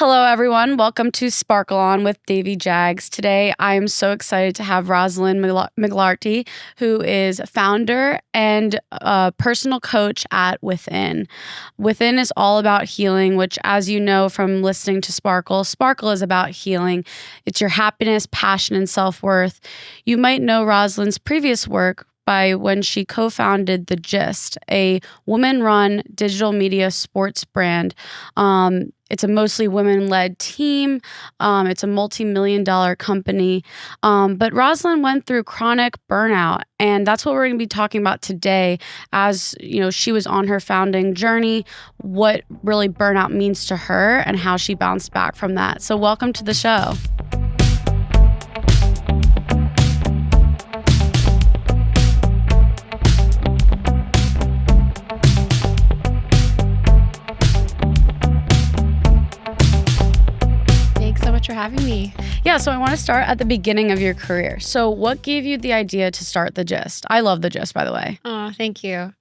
Hello, everyone. Welcome to Sparkle On with Davy Jags. Today, I am so excited to have Roslyn McLarty, who is founder and a personal coach at Within. Within is all about healing, which, as you know from listening to Sparkle, Sparkle is about healing. It's your happiness, passion, and self-worth. You might know Roslyn's previous work by when she co-founded The Gist, a woman-run digital media sports brand. It's a mostly women-led team. It's a multi-million-dollar company. But Roslyn went through chronic burnout, and that's what we're going to be talking about today. As you know, she was on her founding journey, what really burnout means to her, and how she bounced back from that. So, welcome to the show. For having me. Yeah, so I want to start at the beginning of your career. So what gave you the idea to start The Gist? I love The Gist, by the way. Oh, thank you.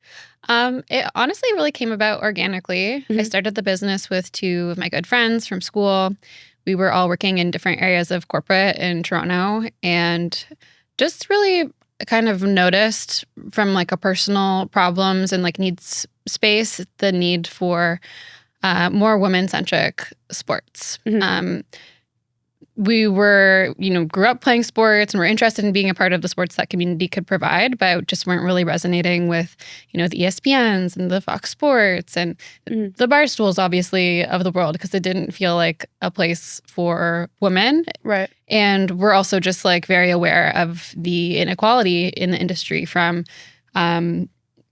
It honestly really came about organically. I started the business with two of my good friends from school. We were all working in different areas of corporate in Toronto and just really kind of noticed from like a personal problems and like needs space, the need for more women-centric sports. We were, grew up playing sports and were interested in being a part of the sports that community could provide, but just weren't really resonating with, the ESPNs and the Fox Sports and the Barstools, obviously, of the world, because it didn't feel like a place for women. Right. And we're also just like very aware of the inequality in the industry from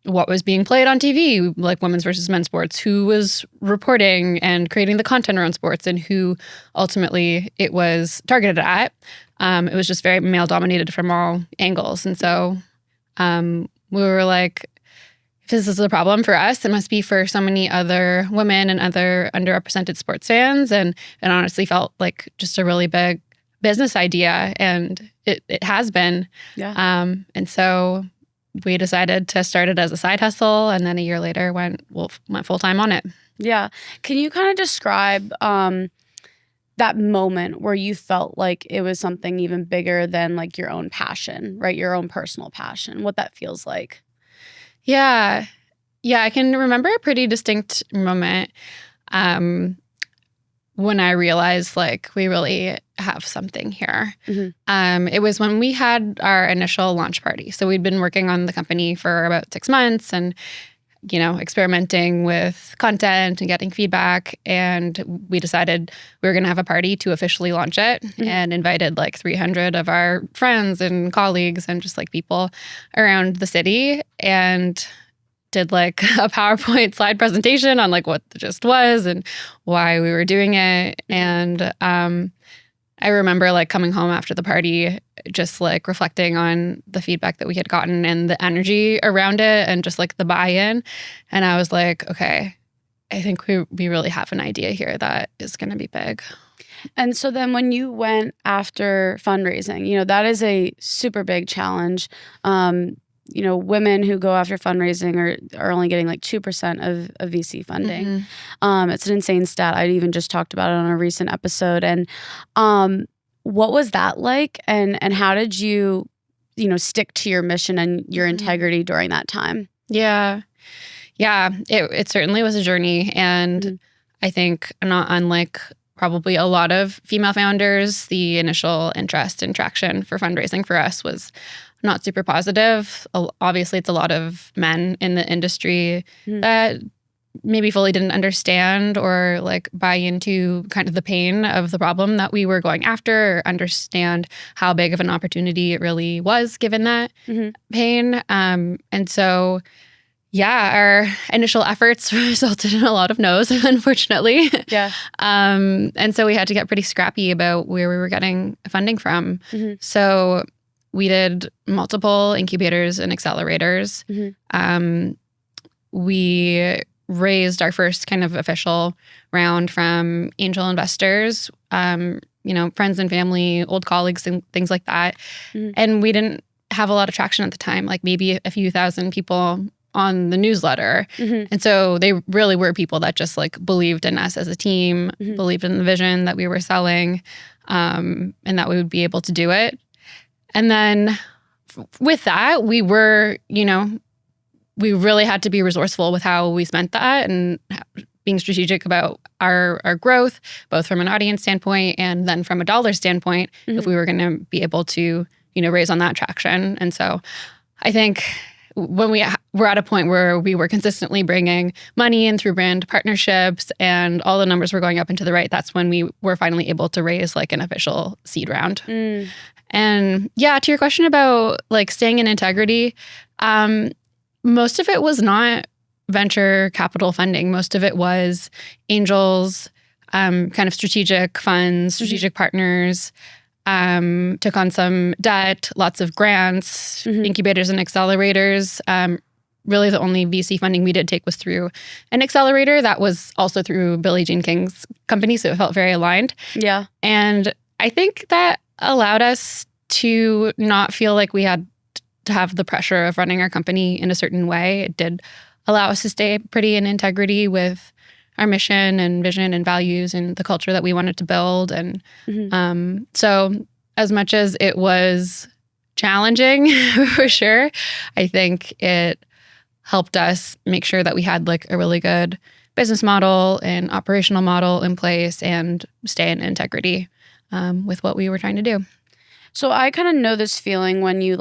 what was being played on TV, like women's versus men's sports, who was reporting and creating the content around sports, and who ultimately it was targeted at. It was just very male-dominated from all angles. And so we were like, if this is a problem for us, it must be for so many other women and other underrepresented sports fans. And it honestly felt like just a really big business idea, and it has been. Yeah. And so we decided to start it as a side hustle, and then a year later went full-time on it. Yeah. Can you kind of describe that moment where you felt like it was something even bigger than like your own passion, right? Your own personal passion, what that feels like? Yeah. Yeah, I can remember a pretty distinct moment when I realized like we really have something here. It was when we had our initial launch party. So we'd been working on the company for about 6 months and, experimenting with content and getting feedback. And we decided we were going to have a party to officially launch it and invited like 300 of our friends and colleagues and just like people around the city, and did like a PowerPoint slide presentation on like what The Gist was and why we were doing it. And I remember like coming home after the party, just like reflecting on the feedback that we had gotten and the energy around it and just like the buy-in. And I was like, okay, I think we really have an idea here that is going to be big. And so then when you went after fundraising, that is a super big challenge. Women who go after fundraising are only getting like 2% of VC funding. It's an insane stat. I even just talked about it on a recent episode. And what was that like? And how did you, stick to your mission and your integrity during that time? Yeah. It certainly was a journey. And I think not unlike probably a lot of female founders, the initial interest and traction for fundraising for us was not super positive. Obviously, it's a lot of men in the industry that maybe fully didn't understand or like buy into kind of the pain of the problem that we were going after, or understand how big of an opportunity it really was given that pain. And so, yeah, our initial efforts resulted in a lot of no's, unfortunately. Yeah. And so we had to get pretty scrappy about where we were getting funding from. So we did multiple incubators and accelerators. We raised our first kind of official round from angel investors, friends and family, old colleagues and things like that. And we didn't have a lot of traction at the time, like maybe a few thousand people on the newsletter. And so they really were people that just like believed in us as a team, believed in the vision that we were selling, and that we would be able to do it. And then with that, we were, we really had to be resourceful with how we spent that and being strategic about our growth, both from an audience standpoint and then from a dollar standpoint, if we were going to be able to, raise on that traction. And so I think when we were at a point where we were consistently bringing money in through brand partnerships and all the numbers were going up and to the right, that's when we were finally able to raise like an official seed round. And yeah, to your question about like staying in integrity, most of it was not venture capital funding. Most of it was angels, kind of strategic funds, strategic partners, took on some debt, lots of grants, incubators and accelerators. Really the only VC funding we did take was through an accelerator that was also through Billie Jean King's company, so it felt very aligned. Yeah. And I think that allowed us to not feel like we had to have the pressure of running our company in a certain way. It did allow us to stay pretty in integrity with our mission and vision and values and the culture that we wanted to build. And so as much as it was challenging for sure, I think it helped us make sure that we had like a really good business model and operational model in place and stay in integrity with what we were trying to do. So I kind of know this feeling when you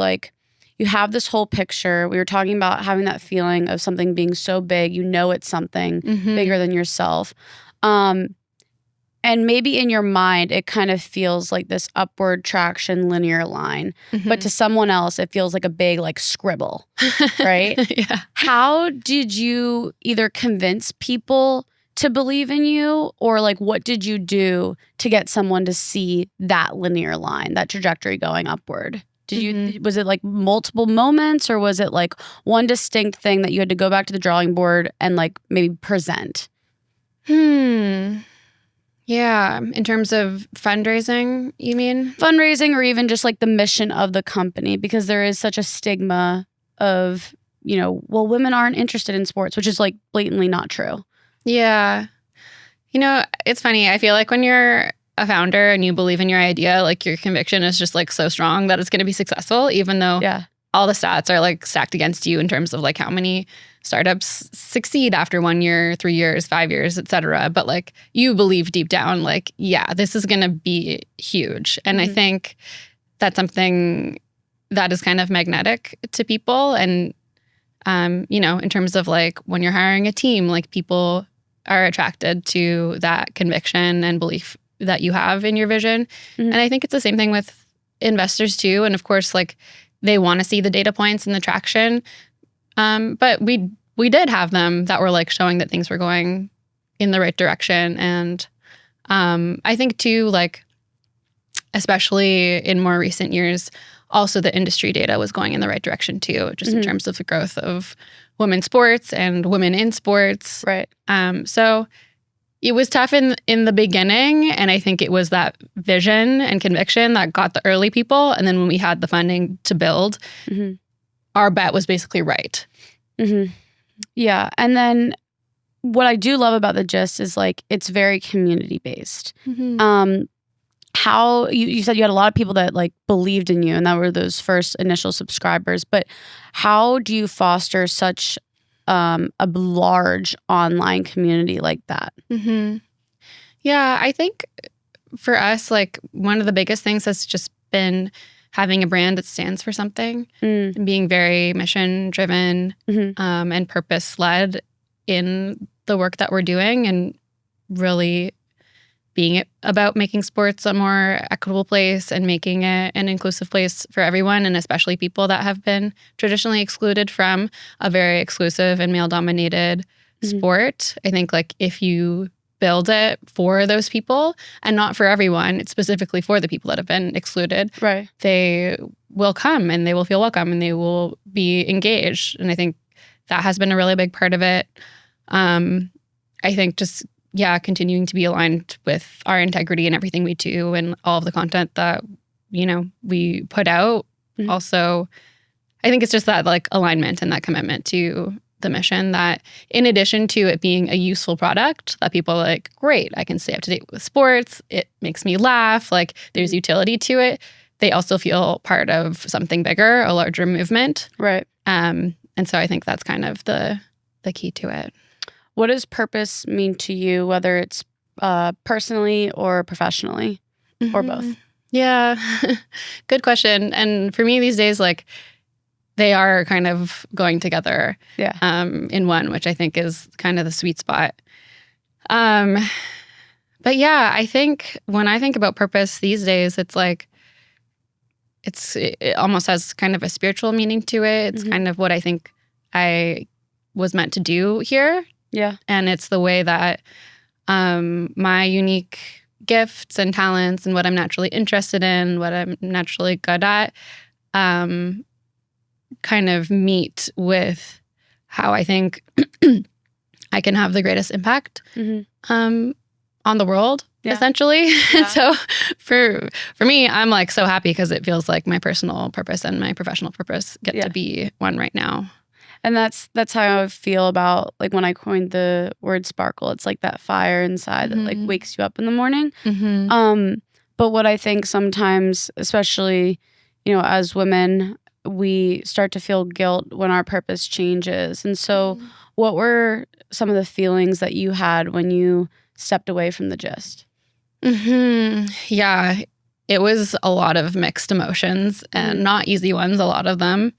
have this whole picture. We were talking about having that feeling of something being so big, it's something bigger than yourself. And maybe in your mind, it kind of feels like this upward traction linear line. But to someone else, it feels like a big like scribble, right? Yeah. How did you either convince people to believe in you, or like what did you do to get someone to see that linear line, that trajectory going upward? Was it like multiple moments, or was it like one distinct thing that you had to go back to the drawing board and like maybe present? Yeah. In terms of fundraising, you mean? Fundraising, or even just like the mission of the company, because there is such a stigma of, women aren't interested in sports, which is like blatantly not true. Yeah. It's funny. I feel like when you're a founder and you believe in your idea, like your conviction is just like so strong that it's going to be successful, even though all the stats are like stacked against you in terms of like how many startups succeed after 1 year, 3 years, 5 years, et cetera. But like you believe deep down, like, yeah, this is going to be huge. And I think that's something that is kind of magnetic to people. And, in terms of like when you're hiring a team, like people are attracted to that conviction and belief that you have in your vision. And I think it's the same thing with investors too. And of course, like they want to see the data points and the traction. But we did have them that were like showing that things were going in the right direction. And I think too, like, especially in more recent years, also the industry data was going in the right direction too, just in terms of the growth of women's sports and women in sports. Right. So it was tough in the beginning, and I think it was that vision and conviction that got the early people. And then when we had the funding to build, our bet was basically right. Yeah. And then what I do love about the Gist is like it's very community based. How you said you had a lot of people that like believed in you, and that were those first initial subscribers. But how do you foster such a large online community like that? Yeah, I think for us, like one of the biggest things has just been having a brand that stands for something and being very mission driven and purpose led in the work that we're doing, and really being about making sports a more equitable place and making it an inclusive place for everyone, and especially people that have been traditionally excluded from a very exclusive and male-dominated sport. I think like if you build it for those people and not for everyone, it's specifically for the people that have been excluded, right, they will come and they will feel welcome and they will be engaged. And I think that has been a really big part of it. I think just continuing to be aligned with our integrity and everything we do and all of the content that, we put out. Also, I think it's just that like alignment and that commitment to the mission that in addition to it being a useful product that people are like, great, I can stay up to date with sports. It makes me laugh. Like there's utility to it. They also feel part of something bigger, a larger movement. Right. And so I think that's kind of the key to it. What does purpose mean to you, whether it's personally or professionally or both? Yeah, good question. And for me these days, like they are kind of going together in one, which I think is kind of the sweet spot. But yeah, I think when I think about purpose these days, it's like, it almost has kind of a spiritual meaning to it. It's kind of what I think I was meant to do here. Yeah. And it's the way that my unique gifts and talents and what I'm naturally interested in, what I'm naturally good at, kind of meet with how I think I can have the greatest impact on the world, essentially. Yeah. So for me, I'm like so happy because it feels like my personal purpose and my professional purpose get to be one right now. And that's how I feel about like when I coined the word sparkle. It's like that fire inside that like wakes you up in the morning. But what I think sometimes, especially, as women, we start to feel guilt when our purpose changes. And so what were some of the feelings that you had when you stepped away from the gist? Yeah, it was a lot of mixed emotions and not easy ones, a lot of them.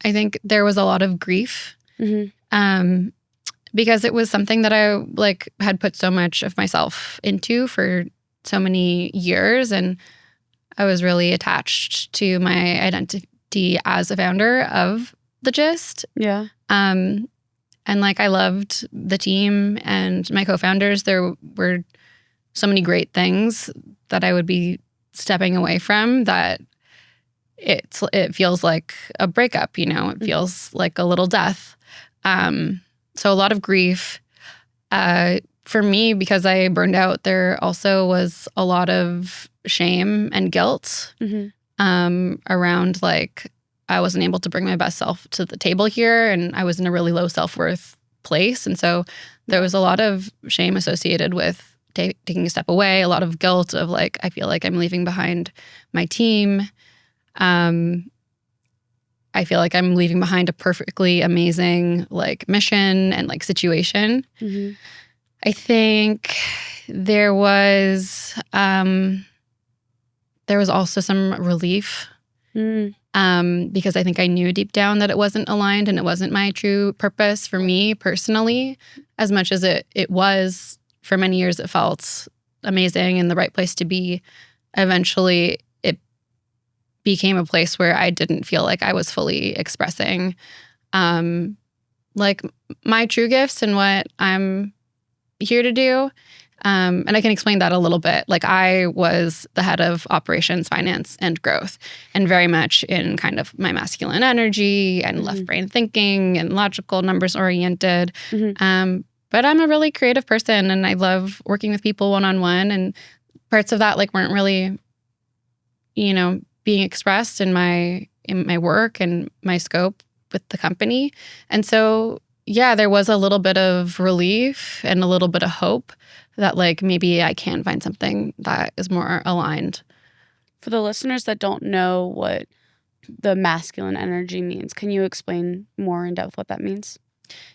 I think there was a lot of grief because it was something that I like had put so much of myself into for so many years, and I was really attached to my identity as a founder of The Gist. Yeah. And like I loved the team and my co-founders. There were so many great things that I would be stepping away from that it feels like a breakup, it feels like a little death. So a lot of grief. For me, because I burned out, there also was a lot of shame and guilt around like I wasn't able to bring my best self to the table here, and I was in a really low self-worth place. And so there was a lot of shame associated with taking a step away, a lot of guilt of like, I feel like I'm leaving behind my team. I feel like I'm leaving behind a perfectly amazing like mission and like situation. I think there was also some relief because I think I knew deep down that it wasn't aligned and it wasn't my true purpose for me personally. As much as it was for many years, it felt amazing and the right place to be. Eventually, it became a place where I didn't feel like I was fully expressing like my true gifts and what I'm here to do. And I can explain that a little bit. Like I was the head of operations, finance, and growth, and very much in kind of my masculine energy and left brain thinking and logical, numbers oriented. But I'm a really creative person and I love working with people one-on-one, and parts of that like weren't really, being expressed in my work and my scope with the company. And so yeah, there was a little bit of relief and a little bit of hope that like maybe I can find something that is more aligned. For the listeners that don't know what the masculine energy means, can you explain more in depth what that means?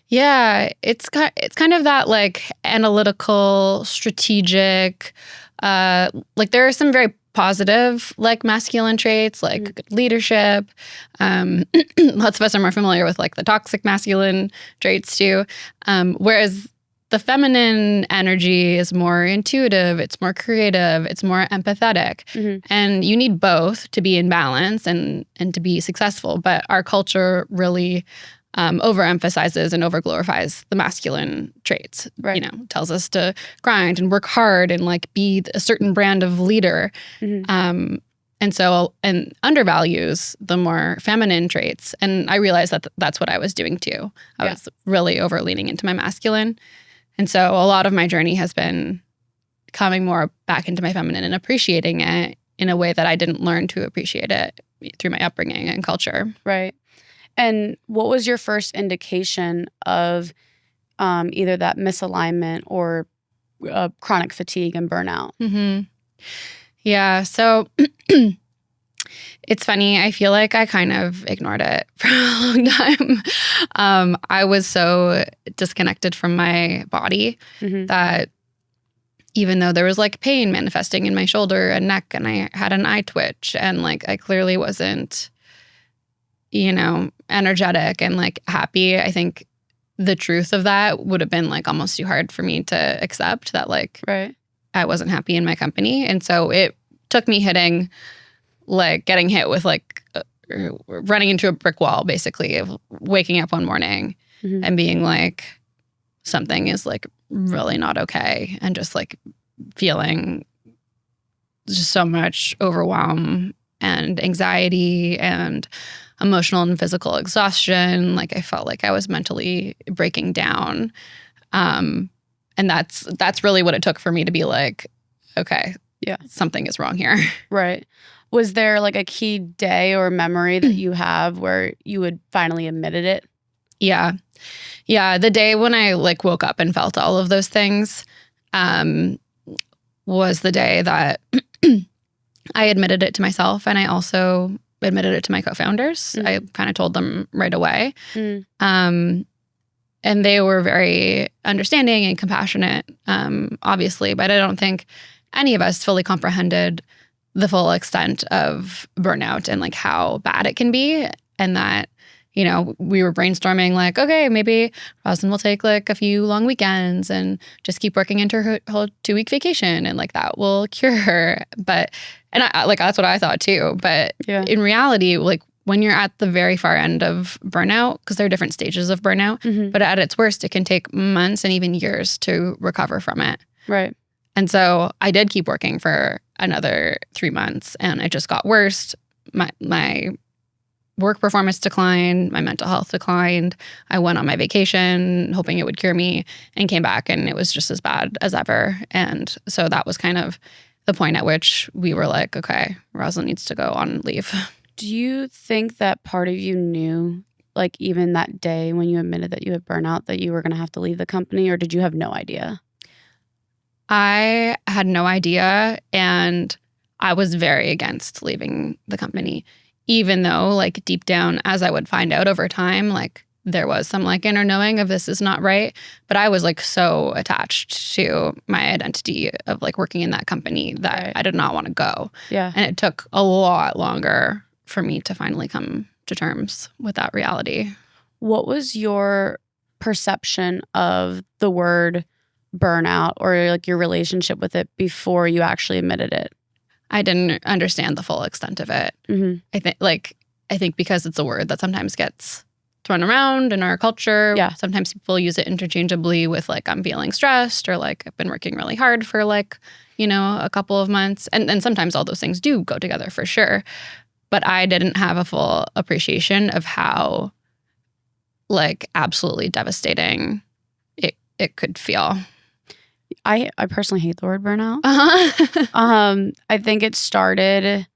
Yeah, it's kind of that like analytical, strategic, like there are some very positive like masculine traits like good leadership. Lots of us are more familiar with like the toxic masculine traits too. Whereas the feminine energy is more intuitive, it's more creative, it's more empathetic. And you need both to be in balance and to be successful. But our culture really overemphasizes and overglorifies the masculine traits. Right. Tells us to grind and work hard and like be a certain brand of leader. And undervalues the more feminine traits. And I realized that that's what I was doing too. I was really over leaning into my masculine. And so a lot of my journey has been coming more back into my feminine and appreciating it in a way that I didn't learn to appreciate it through my upbringing and culture. Right. And what was your first indication of either that misalignment or chronic fatigue and burnout? Mm-hmm. Yeah. So it's funny. I feel like I kind of ignored it for a long time. I was so disconnected from my body that even though there was like pain manifesting in my shoulder and neck and I had an eye twitch and like I clearly wasn't, energetic and like happy, I think the truth of that would have been like almost too hard for me to accept that like I wasn't happy in my company. And so it took me getting hit with like running into a brick wall, basically, of waking up one morning and being like, something is like really not okay. And just like feeling just so much overwhelm and anxiety and emotional and physical exhaustion. Like I felt like I was mentally breaking down. And that's really what it took for me to be like, okay, something is wrong here. Right. Was there like a key day or memory that you have where you had finally admitted it? Yeah. Yeah. The day when I like woke up and felt all of those things was the day that I admitted it to myself. And I also admitted it to my co-founders. I kind of told them right away. And they were very understanding and compassionate, obviously. But I don't think any of us fully comprehended the full extent of burnout and like how bad it can be. And that, we were brainstorming like, okay, maybe Roslyn will take like a few long weekends and just keep working into her whole 2-week vacation and like that will cure her. But, and I like, that's what I thought too. But in reality, like when you're at the very far end of burnout, because there are different stages of burnout, but at its worst, it can take months and even years to recover from it. Right. And so I did keep working for another 3 months and it just got worse. My work performance declined, my mental health declined. I went on my vacation hoping it would cure me and came back and it was just as bad as ever. And so that was kind of the point at which we were like, okay, Roslyn needs to go on leave. Do you think that part of you knew, like even that day when you admitted that you had burnout, that you were going to have to leave the company, or did you have no idea? I had no idea, and I was very against leaving the company, even though like deep down, as I would find out over time, like there was some like inner knowing of this is not right. But I was like so attached to my identity of like working in that company that I did not want to go. Yeah. And it took a lot longer for me to finally come to terms with that reality. What was your perception of the word burnout or like your relationship with it before you actually admitted it? I didn't understand the full extent of it. I think because it's a word that sometimes gets thrown around in our culture. Yeah. Sometimes people use it interchangeably with like, I'm feeling stressed or like I've been working really hard for like, a couple of months. And sometimes all those things do go together for sure. But I didn't have a full appreciation of how like absolutely devastating it could feel. I personally hate the word burnout. Uh-huh. I think it started,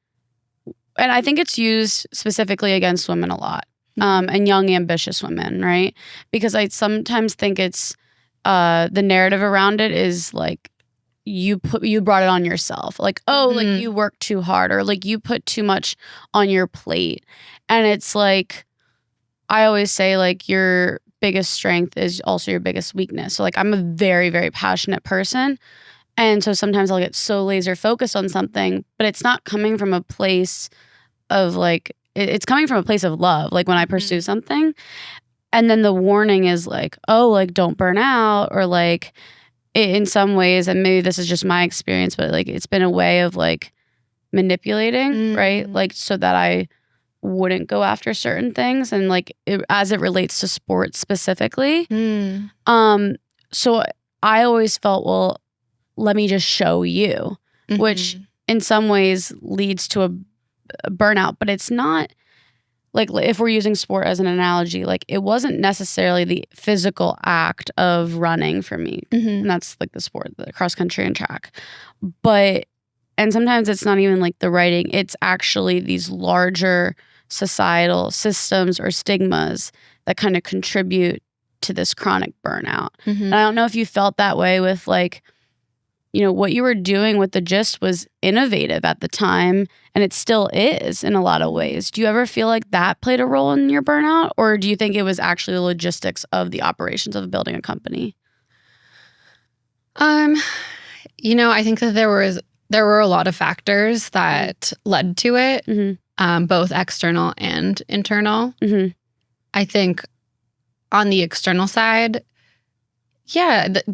and I think it's used specifically against women a lot, and young, ambitious women, right? Because I sometimes think it's the narrative around it is like you brought it on yourself, like like you worked too hard or like you put too much on your plate, and it's like I always say like your biggest strength is also your biggest weakness. So like I'm a very, very passionate person. And so sometimes I'll get so laser focused on something, but it's not coming from a place of like, it's coming from a place of love. Like when I pursue something and then the warning is like, oh, like don't burn out or like in some ways, and maybe this is just my experience, but like it's been a way of like manipulating, right? Like so that I wouldn't go after certain things and like as it relates to sports specifically. So I always felt, well, let me just show you, which in some ways leads to a burnout, but it's not like if we're using sport as an analogy, like it wasn't necessarily the physical act of running for me. And that's like the sport, the cross country and track. But and sometimes it's not even like the writing, it's actually these larger societal systems or stigmas that kind of contribute to this chronic burnout. And I don't know if you felt that way with like, you know, what you were doing with the Gist was innovative at the time, and it still is in a lot of ways. Do you ever feel like that played a role in your burnout, or do you think it was actually the logistics of the operations of building a company? You know, I think that there were a lot of factors that led to it, both external and internal. I think on the external side,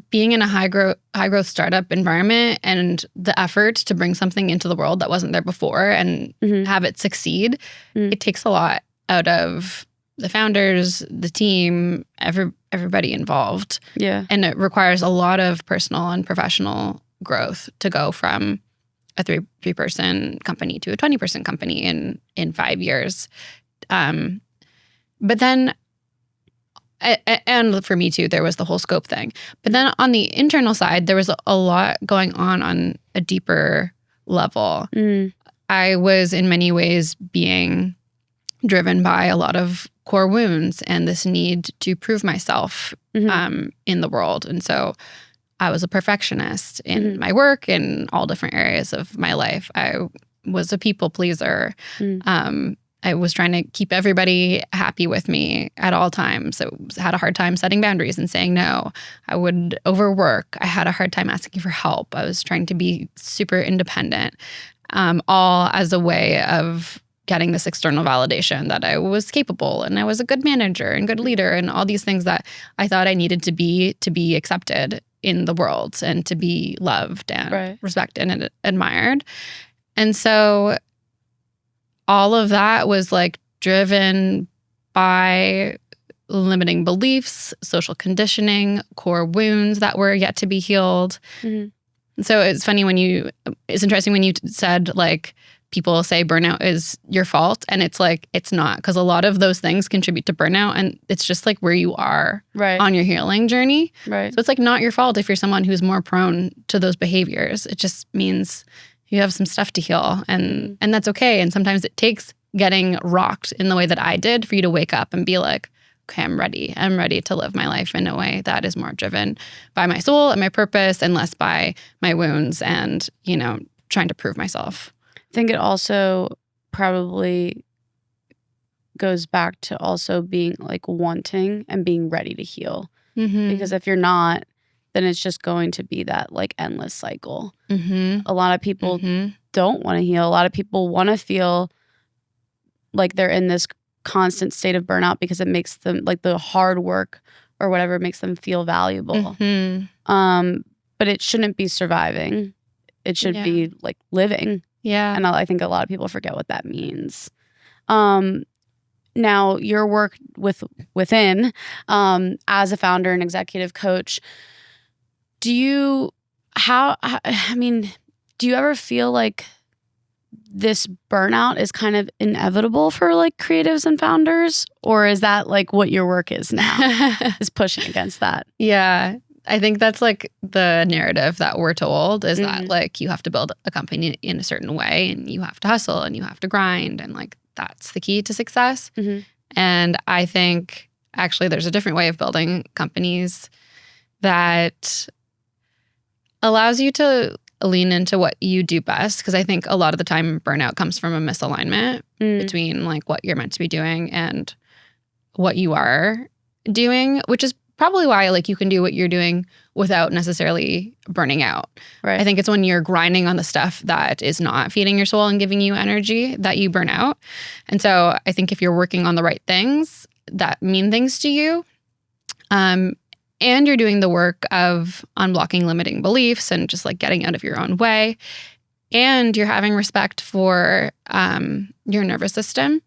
being in a high growth startup environment and the effort to bring something into the world that wasn't there before and have it succeed, it takes a lot out of the founders, the team, everybody involved. Yeah. And it requires a lot of personal and professional growth to go from a three-person company to a 20-person company in 5 years. But then, and for me too, there was the whole scope thing. But then on the internal side, there was a lot going on a deeper level. I was in many ways being driven by a lot of core wounds and this need to prove myself in the world. And so I was a perfectionist in my work in all different areas of my life. I was a people pleaser. I was trying to keep everybody happy with me at all times. I had a hard time setting boundaries and saying no. I would overwork. I had a hard time asking for help. I was trying to be super independent, all as a way of getting this external validation that I was capable and I was a good manager and good leader and all these things that I thought I needed to be accepted in the world and to be loved and respected and admired. And so all of that was like driven by limiting beliefs, social conditioning, core wounds that were yet to be healed. And so it's interesting when you said like people say burnout is your fault, and it's like it's not, because a lot of those things contribute to burnout, and it's just like where you are on your healing journey. So it's like not your fault if you're someone who's more prone to those behaviors. It just means you have some stuff to heal, and that's okay. And sometimes it takes getting rocked in the way that I did for you to wake up and be like, okay, I'm ready to live my life in a way that is more driven by my soul and my purpose and less by my wounds and, you know, trying to prove myself. I think it also probably goes back to also being like wanting and being ready to heal. Because if you're not, then it's just going to be that like endless cycle. A lot of people don't want to heal. A lot of people want to feel like they're in this constant state of burnout because it makes them, like the hard work or whatever makes them feel valuable. But it shouldn't be surviving. It should be like living. And I think a lot of people forget what that means. Now, your work within as a founder and executive coach, do you ever feel like this burnout is kind of inevitable for like creatives and founders? Or is that like what your work is now, is pushing against that? Yeah. I think that's like the narrative that we're told is that like you have to build a company in a certain way and you have to hustle and you have to grind and like that's the key to success. And I think actually there's a different way of building companies that allows you to lean into what you do best. Because I think a lot of the time burnout comes from a misalignment between like what you're meant to be doing and what you are doing, which is probably why like you can do what you're doing without necessarily burning out. I think it's when you're grinding on the stuff that is not feeding your soul and giving you energy that you burn out. And so I think if you're working on the right things that mean things to you, and you're doing the work of unblocking limiting beliefs and just like getting out of your own way, and you're having respect for your nervous system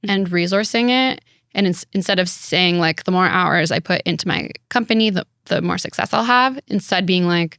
and resourcing it. And instead of saying like the more hours I put into my company, the more success I'll have, instead being like,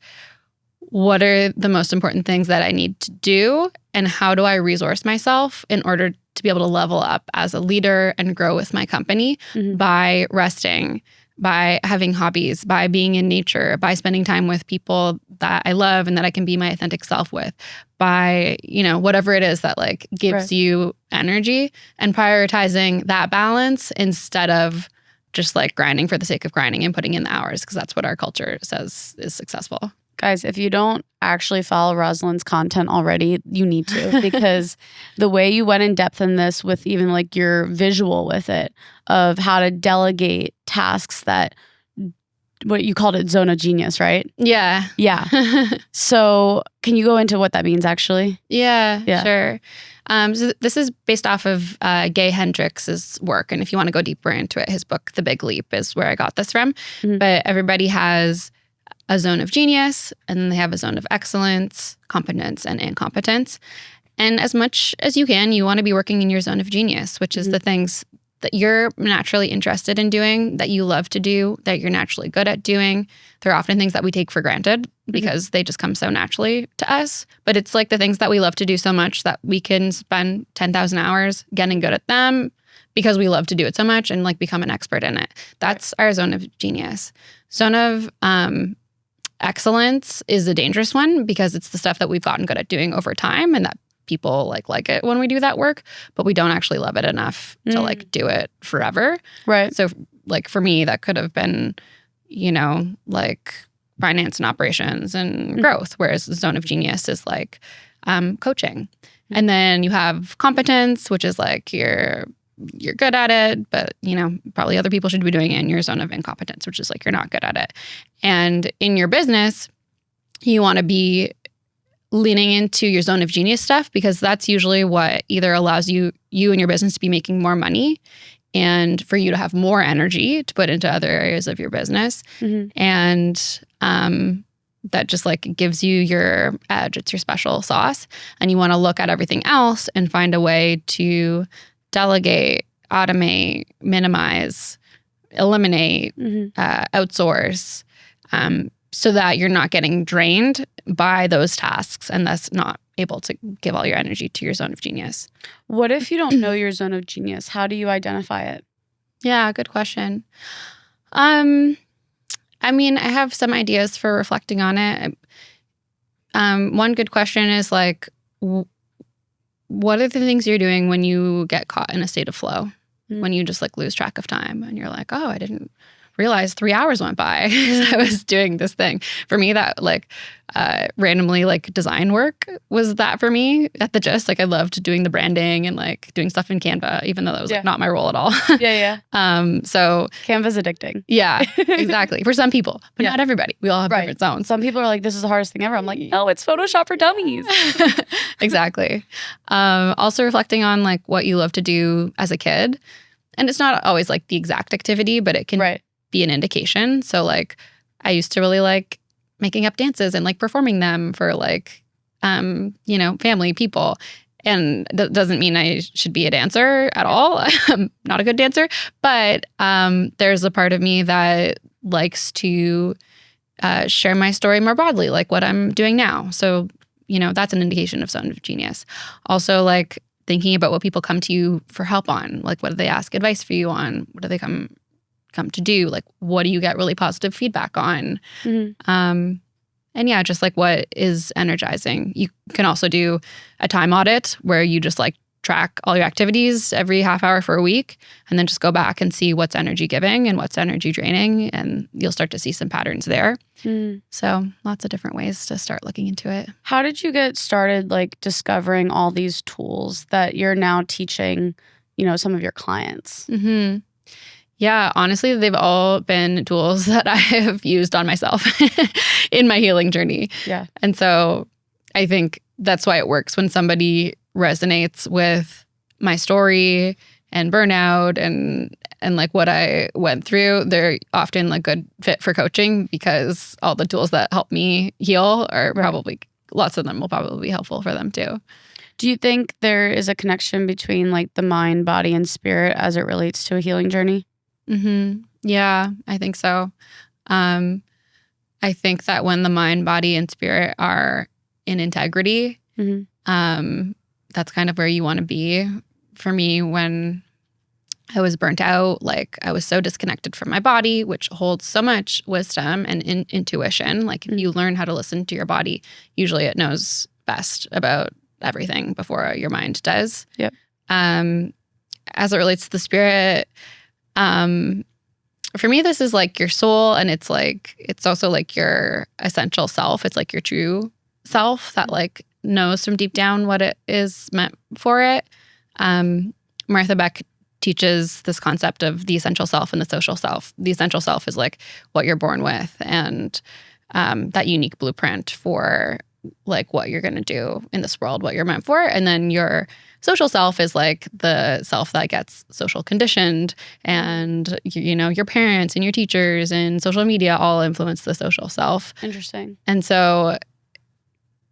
what are the most important things that I need to do? And how do I resource myself in order to be able to level up as a leader and grow with my company by resting, by having hobbies, by being in nature, by spending time with people that I love and that I can be my authentic self with, by, whatever it is that like gives you energy, and prioritizing that balance instead of just like grinding for the sake of grinding and putting in the hours, because that's what our culture says is successful. Guys, if you don't actually follow Roslyn's content already, you need to, because the way you went in depth in this with even like your visual with it of how to delegate tasks that, what you called it, zone of genius, right? Yeah. Yeah. So can you go into what that means actually? Yeah. Sure. So this is based off of Gay Hendricks' work. And if you want to go deeper into it, his book, The Big Leap, is where I got this from. Mm-hmm. But everybody has a zone of genius, and then they have a zone of excellence, competence, and incompetence. And as much as you can, you want to be working in your zone of genius, which is the things that you're naturally interested in doing, that you love to do, that you're naturally good at doing. They're often things that we take for granted because they just come so naturally to us. But it's like the things that we love to do so much that we can spend 10,000 hours getting good at them because we love to do it so much and like become an expert in it. That's our zone of genius. Zone of excellence is a dangerous one because it's the stuff that we've gotten good at doing over time, and that people like it when we do that work, but we don't actually love it enough to like do it forever. Right. So like for me, that could have been, like finance and operations and growth, whereas the zone of genius is like coaching. And then you have competence, which is like you're good at it, but probably other people should be doing it, in your zone of incompetence, which is like you're not good at it. And in your business, you want to be leaning into your zone of genius stuff, because that's usually what either allows you and your business to be making more money and for you to have more energy to put into other areas of your business. And that just like gives you your edge. It's your special sauce. And you want to look at everything else and find a way to delegate, automate, minimize, eliminate, outsource, so that you're not getting drained by those tasks and thus not able to give all your energy to your zone of genius. What if you don't know your zone of genius? How do you identify it? Yeah, good question. I have some ideas for reflecting on it. One good question is like, what are the things you're doing when you get caught in a state of flow? When you just like lose track of time and you're like, oh, I didn't realize 3 hours went by. I was doing this thing. For me, that like randomly like design work was that for me at the gist. Like I loved doing the branding and like doing stuff in Canva, even though that was like not my role at all. So Canva's addicting. Yeah, exactly. For some people, but not everybody. We all have different zones. Some people are like, this is the hardest thing ever. I'm like, no, it's Photoshop for dummies. Exactly. Also reflecting on like what you love to do as a kid. And it's not always like the exact activity, but it can be an indication. So like I used to really like making up dances and like performing them for like, family people. And that doesn't mean I should be a dancer at all. I'm not a good dancer, but there's a part of me that likes to share my story more broadly, like what I'm doing now. So, that's an indication of zone of genius. Also like thinking about what people come to you for help on, like what do they ask advice for you on? What do they come to do? Like what do you get really positive feedback on? And yeah, just like what is energizing. You can also do a time audit where you just like track all your activities every half hour for a week and then just go back and see what's energy giving and what's energy draining, and you'll start to see some patterns there. So lots of different ways to start looking into it. How did you get started like discovering all these tools that you're now teaching, some of your clients? Yeah, honestly, they've all been tools that I have used on myself in my healing journey. Yeah. And so I think that's why it works when somebody resonates with my story and burnout and like what I went through. They're often like good fit for coaching because all the tools that help me heal are probably, lots of them will probably be helpful for them too. Do you think there is a connection between like the mind, body, and spirit as it relates to a healing journey? Yeah, I think so. I think that when the mind, body, and spirit are in integrity, that's kind of where you want to be. For me, when I was burnt out. Like I was so disconnected from my body, which holds so much wisdom and intuition. Like if you learn how to listen to your body, usually it knows best about everything before your mind does. Yep. As it relates to the spirit, for me, this is like your soul, and it's also like your essential self. It's like your true self that like knows from deep down what it is meant for it. Martha Beck teaches this concept of the essential self and the social self. The essential self is like what you're born with, and that unique blueprint for like what you're going to do in this world, what you're meant for. And then your social self is like the self that gets social conditioned, and you know, your parents and your teachers and social media all influence the social self. Interesting. And so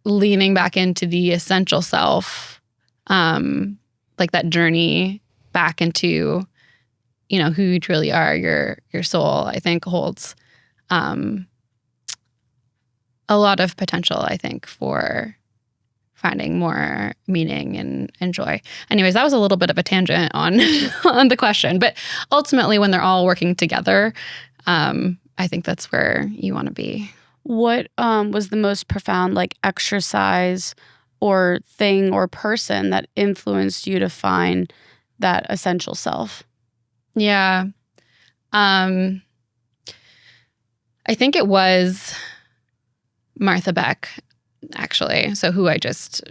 leaning back into the essential self, like that journey back into, you know, who you truly are, your soul, I think holds a lot of potential, I think, for finding more meaning and joy. Anyways, that was a little bit of a tangent on on the question, but ultimately when they're all working together, I think that's where you want to be. What was the most profound like exercise or thing or person that influenced you to find that essential self? Yeah. I think it was Martha Beck, actually. So who I just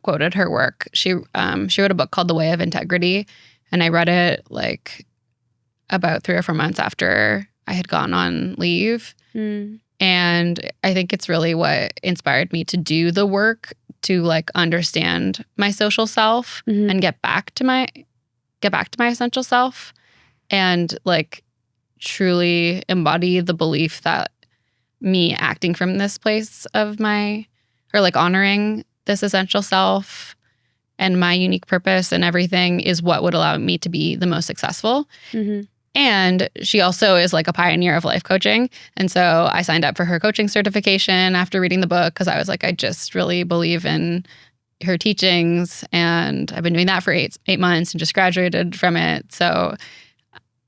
quoted her work. She wrote a book called The Way of Integrity, and I read it like about 3 or 4 months after I had gone on leave. And I think it's really what inspired me to do the work to like understand my social self and get back to my essential self, and like truly embody the belief that me acting from this place of or like honoring this essential self and my unique purpose and everything is what would allow me to be the most successful. And she also is like a pioneer of life coaching. And so I signed up for her coaching certification after reading the book because I was like, I just really believe in her teachings. And I've been doing that for 8 months and just graduated from it. So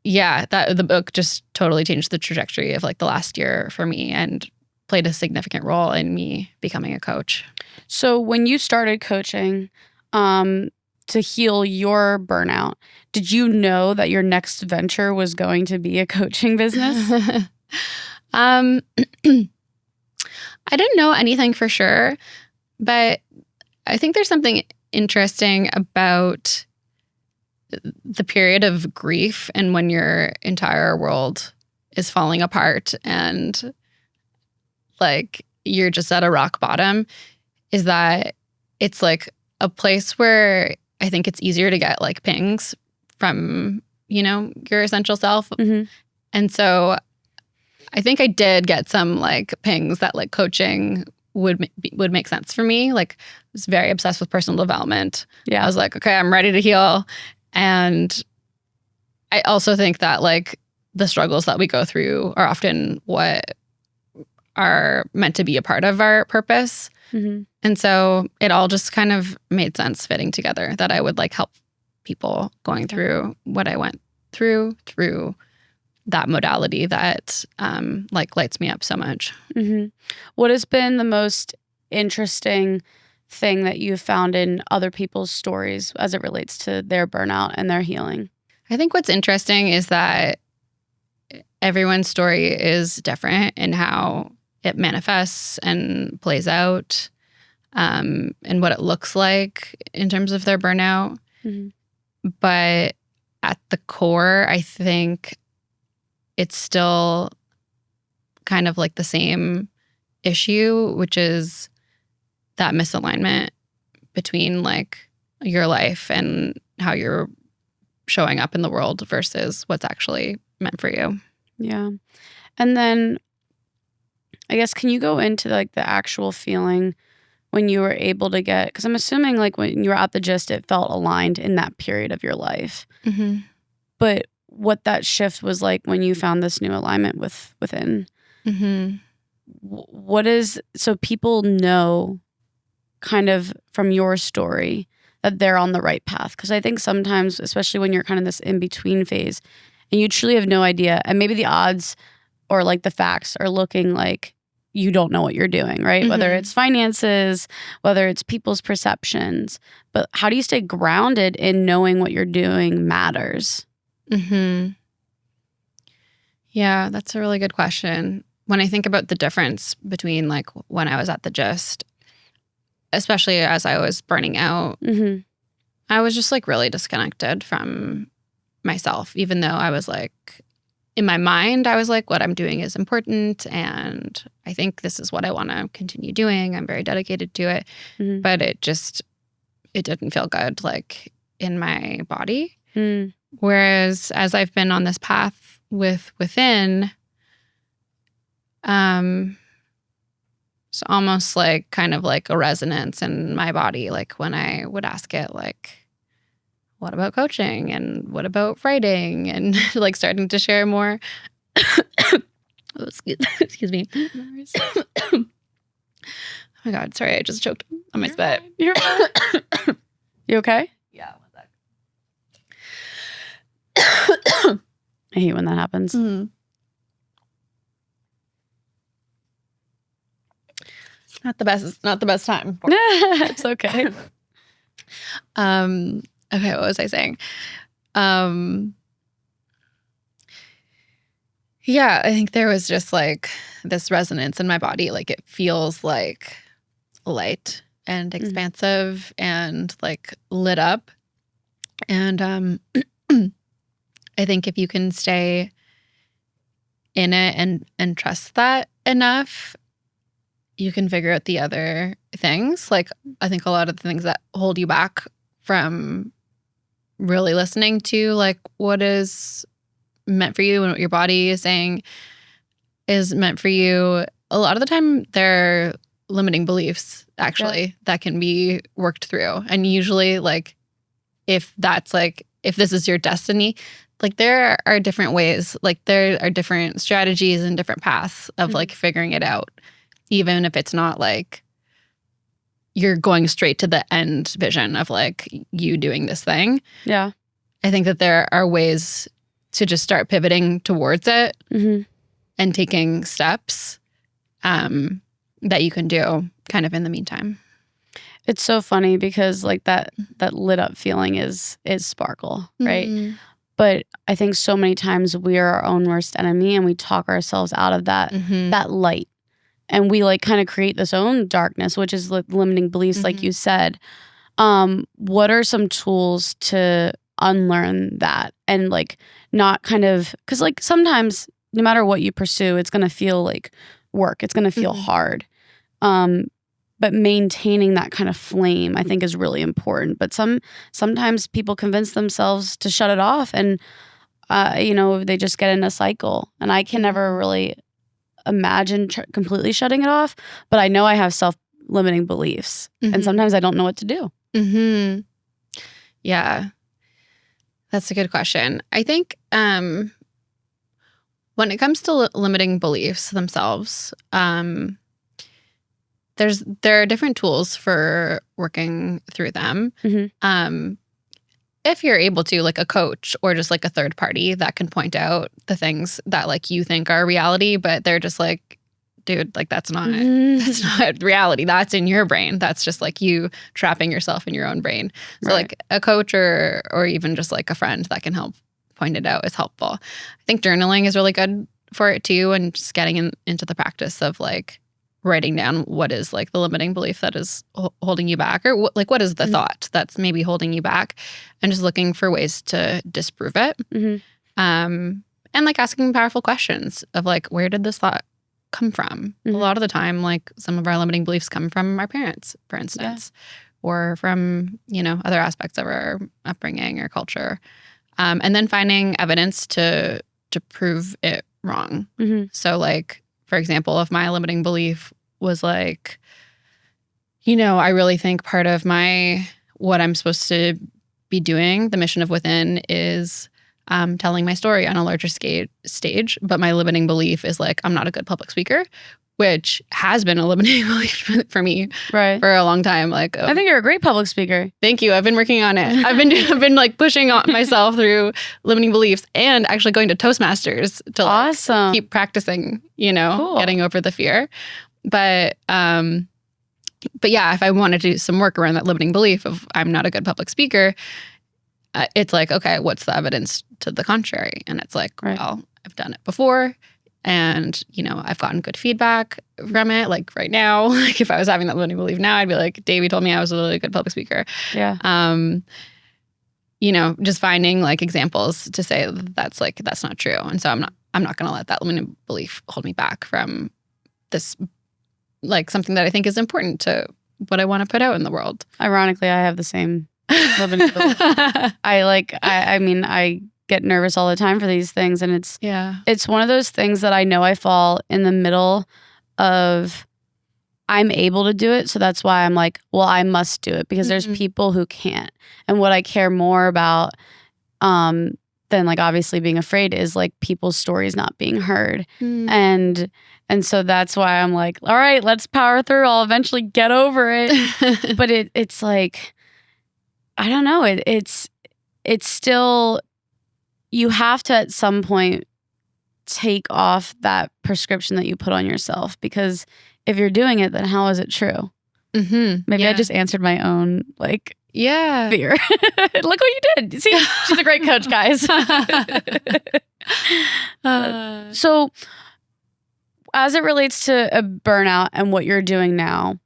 yeah, the book just totally changed the trajectory of like the last year for me and played a significant role in me becoming a coach. So when you started coaching to heal your burnout, did you know that your next venture was going to be a coaching business? I didn't know anything for sure, but I think there's something interesting about the period of grief and when your entire world is falling apart and like you're just at a rock bottom, is that it's like a place where I think it's easier to get like pings from, you know, your essential self. And so I think I did get some like pings that like coaching would make sense for me. Like I was very obsessed with personal development. I was like, okay, I'm ready to heal. And I also think that like the struggles that we go through are often what are meant to be a part of our purpose. And so it all just kind of made sense fitting together that I would like help people going through what I went through that modality that like lights me up so much. What has been the most interesting thing that you've found in other people's stories as it relates to their burnout and their healing? I think what's interesting is that everyone's story is different in how it manifests and plays out, and what it looks like in terms of their burnout. But at the core, I think it's still kind of like the same issue, which is that misalignment between like your life and how you're showing up in the world versus what's actually meant for you. Yeah. And then I guess, can you go into like the actual feeling when you were able to get, because I'm assuming like when you were at the gist, it felt aligned in that period of your life. But what that shift was like when you found this new alignment within. What is, so people know kind of from your story that they're on the right path. Because I think sometimes, especially when you're kind of this in-between phase and you truly have no idea, and maybe the odds or like the facts are looking like you don't know what you're doing, right? Whether it's finances, whether it's people's perceptions. But how do you stay grounded in knowing what you're doing matters? Yeah, that's a really good question. When I think about the difference between like when I was at the Gist, especially as I was burning out, I was just like really disconnected from myself, even though I was like, in my mind, I was like, what I'm doing is important and I think this is what I want to continue doing. I'm very dedicated to it. But it didn't feel good like in my body. Whereas as I've been on this path within, it's almost like kind of like a resonance in my body. Like when I would ask it like, what about coaching and what about writing, and like starting to share more. Oh, excuse me. Oh my God, sorry, I just choked on my spit. You're fine. You okay? Yeah, one sec. I hate when that happens. Not the best time. It's okay. Okay, what was I saying? Yeah, I think there was just like this resonance in my body. Like it feels like light and expansive and like lit up. And I think if you can stay in it and trust that enough, you can figure out the other things. Like I think a lot of the things that hold you back from really listening to like what is meant for you and what your body is saying is meant for you, a lot of the time they're limiting beliefs actually that can be worked through. And usually like if this is your destiny, like there are different ways, like there are different strategies and different paths of like figuring it out, even if it's not like you're going straight to the end vision of like you doing this thing. Yeah. I think that there are ways to just start pivoting towards it and taking steps that you can do kind of in the meantime. It's so funny because like that lit up feeling is sparkle, right? But I think so many times we are our own worst enemy and we talk ourselves out of that light. And we like kind of create this own darkness, which is like limiting beliefs, like you said. What are some tools to unlearn that and like not kind of, because like sometimes no matter what you pursue, it's going to feel like work. It's going to feel hard. But maintaining that kind of flame, I think, is really important. But sometimes people convince themselves to shut it off, and they just get in a cycle. And I can never really imagine completely shutting it off, but I know I have self-limiting beliefs, and sometimes I don't know what to do. Yeah, that's a good question. I think when it comes to limiting beliefs themselves, there are different tools for working through them. If you're able to, like a coach or just like a third party that can point out the things that like you think are reality, but they're just like, dude, like that's not reality. That's in your brain. That's just like you trapping yourself in your own brain. So like a coach or even just like a friend that can help point it out is helpful. I think journaling is really good for it too, and just getting into the practice of like writing down what is like the limiting belief that is holding you back, or what is the thought that's maybe holding you back, and just looking for ways to disprove it. And like asking powerful questions of like, where did this thought come from? A lot of the time, like some of our limiting beliefs come from our parents, for instance, or from, other aspects of our upbringing or culture. And then finding evidence to prove it wrong. So like, for example, if my limiting belief was like, I really think part of what I'm supposed to be doing, the mission of Within, is telling my story on a larger stage. But my limiting belief is like, I'm not a good public speaker, which has been a limiting belief for me Right. for a long time. Like, I think you're a great public speaker. Thank you. I've been working on it. I've been like pushing on myself through limiting beliefs and actually going to Toastmasters to like Awesome. keep practicing, you know, Cool. getting over the fear. But yeah, if I wanted to do some work around that limiting belief of I'm not a good public speaker, it's like, okay, what's the evidence to the contrary? And it's like, Right. well, I've done it before. And, you know, I've gotten good feedback from it. Like right now, like if I was having that limiting belief now, I'd be like, Davey told me I was a really good public speaker. Yeah. You know, just finding like examples to say that's not true. And so I'm not going to let that limiting belief hold me back from this, like something that I think is important to what I want to put out in the world. Ironically, I have the same limiting belief. I mean, I get nervous all the time for these things, and it's one of those things that I know I fall in the middle of. I'm able to do it, so that's why I'm like, well, I must do it because there's people who can't. And what I care more about than like obviously being afraid is like people's stories not being heard. And so that's why I'm like, all right, let's power through. I'll eventually get over it. But it's like, I don't know. It's still, you have to at some point take off that prescription that you put on yourself, because if you're doing it, then how is it true? Maybe I just answered my own like fear. Look what you did. See, she's a great coach, guys. So as it relates to a burnout and what you're doing now,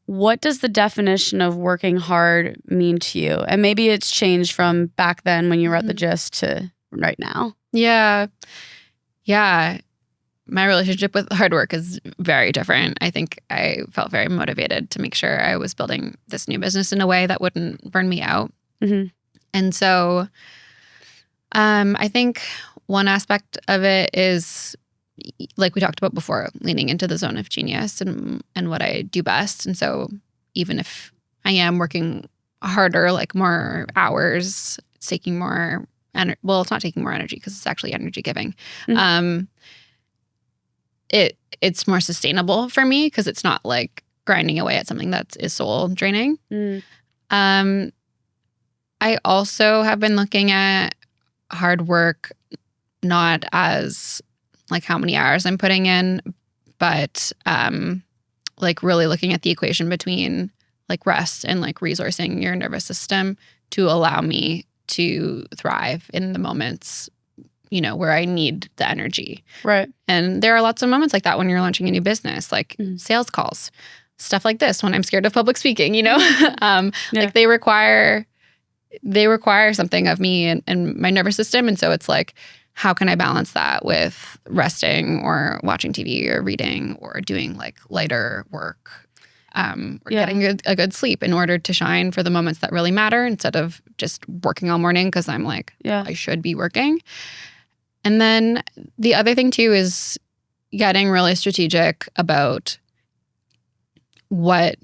what does the definition of working hard mean to you? And maybe it's changed from back then when you were at the Gist to right now. Yeah. My relationship with hard work is very different. I think I felt very motivated to make sure I was building this new business in a way that wouldn't burn me out. And so I think one aspect of it is, like we talked about before, leaning into the zone of genius and what I do best. And so even if I am working harder, like more hours, it's taking more well, it's not taking more energy because it's actually energy giving. It's more sustainable for me because it's not like grinding away at something that is soul draining. I also have been looking at hard work not as like how many hours I'm putting in, but like really looking at the equation between like rest and like resourcing your nervous system to allow me to thrive in the moments, you know, where I need the energy. Right. And there are lots of moments like that when you're launching a new business, like sales calls, stuff like this, when I'm scared of public speaking, you know, like they require something of me and my nervous system. And so it's like, how can I balance that with resting or watching TV or reading or doing like lighter work or getting a good sleep in order to shine for the moments that really matter instead of just working all morning because I'm like, I should be working. And then the other thing too is getting really strategic about what,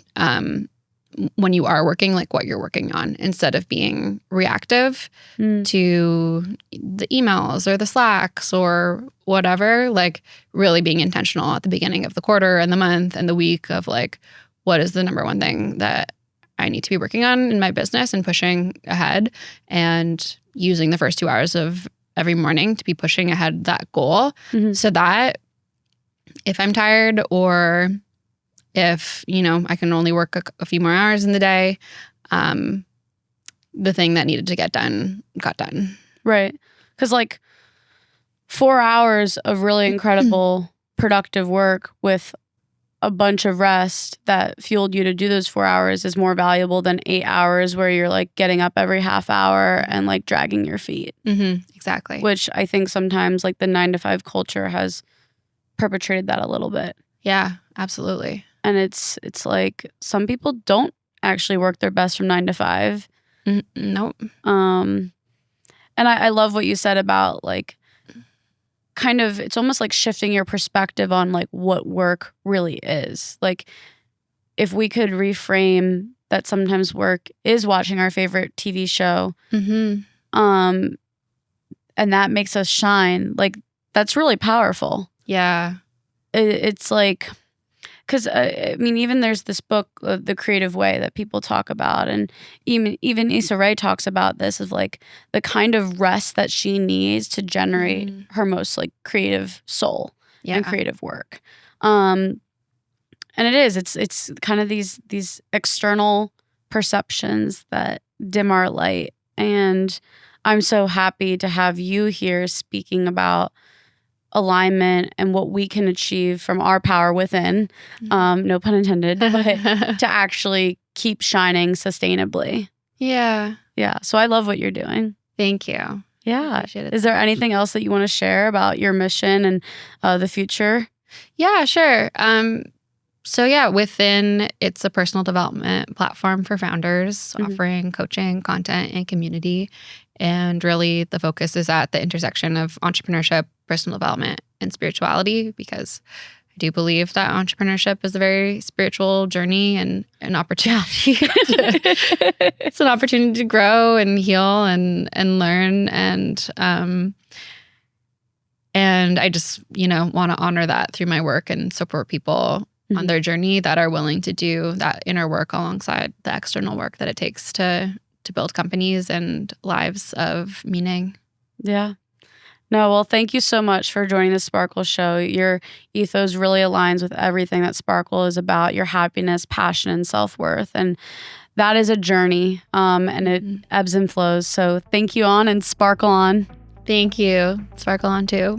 when you are working, like what you're working on, instead of being reactive to the emails or the Slacks or whatever, like really being intentional at the beginning of the quarter and the month and the week of like, what is the number one thing that I need to be working on in my business and pushing ahead, and using the first 2 hours of every morning to be pushing ahead that goal so that if I'm tired or if, you know, I can only work a few more hours in the day, the thing that needed to get done got done. Right. Because like 4 hours of really incredible productive work with a bunch of rest that fueled you to do those 4 hours is more valuable than 8 hours where you're like getting up every half hour and like dragging your feet. Exactly. Which I think sometimes like the 9-to-5 culture has perpetrated that a little bit. Yeah, absolutely. And it's like some people don't actually work their best from 9 to 5. Nope. And I love what you said about like kind of, it's almost like shifting your perspective on like what work really is. Like if we could reframe that sometimes work is watching our favorite TV show, and that makes us shine, like that's really powerful. Yeah. It's like because I mean, even there's this book, The Creative Way, that people talk about, and even Issa Rae talks about this, of like the kind of rest that she needs to generate her most like creative soul and creative work. And it's kind of these external perceptions that dim our light. And I'm so happy to have you here speaking about alignment and what we can achieve from our power within, no pun intended, but to actually keep shining sustainably. Yeah. So I love what you're doing. Thank you. Yeah. Is there anything else that you want to share about your mission and the future? Yeah, sure. So within, it's a personal development platform for founders, offering coaching, content, and community. And really the focus is at the intersection of entrepreneurship, personal development, and spirituality, because I do believe that entrepreneurship is a very spiritual journey and an opportunity. It's an opportunity to grow and heal and learn. And I just, want to honor that through my work and support people on their journey that are willing to do that inner work alongside the external work that it takes to build companies and lives of meaning. Yeah. No, well, thank you so much for joining the Sparkle Show. Your ethos really aligns with everything that Sparkle is about, your happiness, passion, and self-worth. And that is a journey, and it ebbs and flows. So thank you on, and sparkle on. Thank you. Sparkle on too.